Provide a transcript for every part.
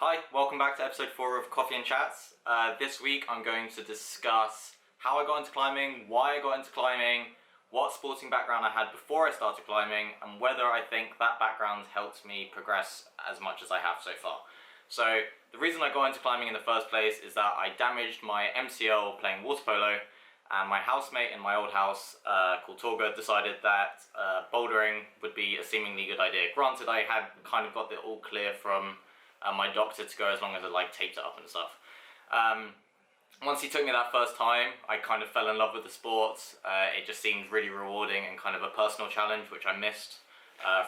Hi, welcome back to episode 4 of Coffee and Chats. This week I'm going to discuss how I got into climbing, why I got into climbing, what sporting background I had before I started climbing, and whether I think that background helped me progress as much as I have so far. So the reason I got into climbing in the first place is that I damaged my MCL playing water polo, and my housemate in my old house called Torga decided that bouldering would be a seemingly good idea. Granted, I had kind of got the all clear from my doctor to go as long as I taped it up and stuff. Once he took me that first time, I kind of fell in love with the sport. It just seemed really rewarding and kind of a personal challenge, which I missed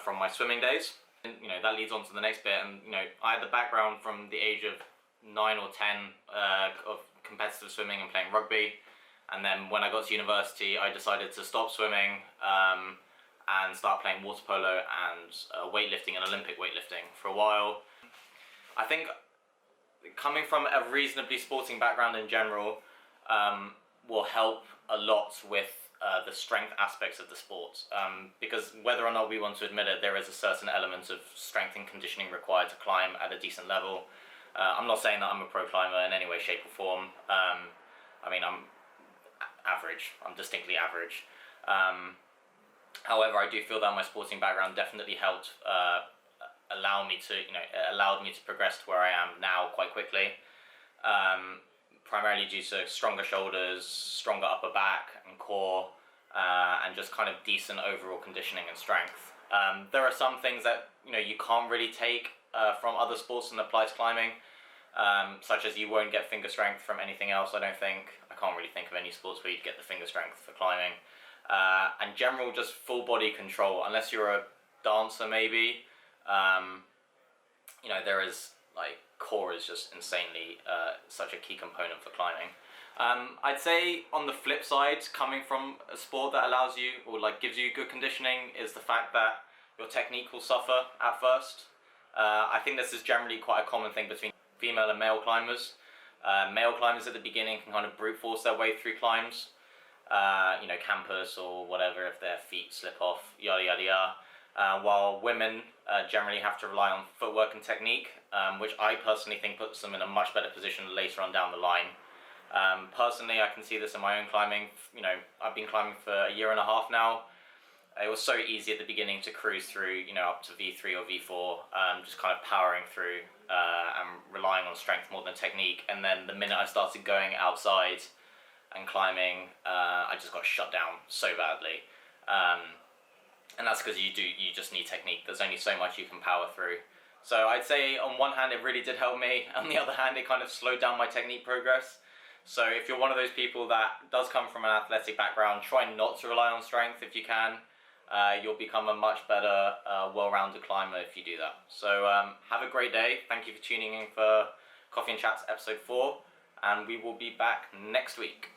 from my swimming days. And, that leads on to the next bit. And I had the background from the age of 9 or 10 of competitive swimming and playing rugby. And then when I got to university, I decided to stop swimming and start playing water polo and weightlifting and Olympic weightlifting for a while. I think coming from a reasonably sporting background in general will help a lot with the strength aspects of the sport, because whether or not we want to admit it, there is a certain element of strength and conditioning required to climb at a decent level. I'm not saying that I'm a pro climber in any way, shape or form. I mean, I'm average. I'm distinctly average. However, I do feel that my sporting background definitely helped allowed me to progress to where I am now quite quickly, primarily due to stronger shoulders, stronger upper back and core, and just kind of decent overall conditioning and strength. There are some things that you can't really take from other sports and apply to climbing, such as you won't get finger strength from anything else. I can't really think of any sports where you'd get the finger strength for climbing, and general just full body control, unless you're a dancer maybe. There is core is just insanely such a key component for climbing. I'd say on the flip side, coming from a sport that allows you or gives you good conditioning, is the fact that your technique will suffer at first. I think this is generally quite a common thing between female and male climbers. Male climbers at the beginning can kind of brute force their way through climbs, campus or whatever, if their feet slip off, yada yada yada. While women generally have to rely on footwork and technique, which I personally think puts them in a much better position later on down the line. Personally, I can see this in my own climbing. I've been climbing for a year and a half now. It was so easy at the beginning to cruise through, up to V3 or V4, just kind of powering through and relying on strength more than technique. And then the minute I started going outside and climbing, I just got shut down so badly. And that's because you just need technique. There's only so much you can power through. So I'd say on one hand it really did help me, on the other hand it kind of slowed down my technique progress. So if you're one of those people that does come from an athletic background, try not to rely on strength if you can. You'll become a much better, well-rounded climber if you do that. So have a great day. Thank you for tuning in for Coffee and Chats episode 4, and we will be back next week.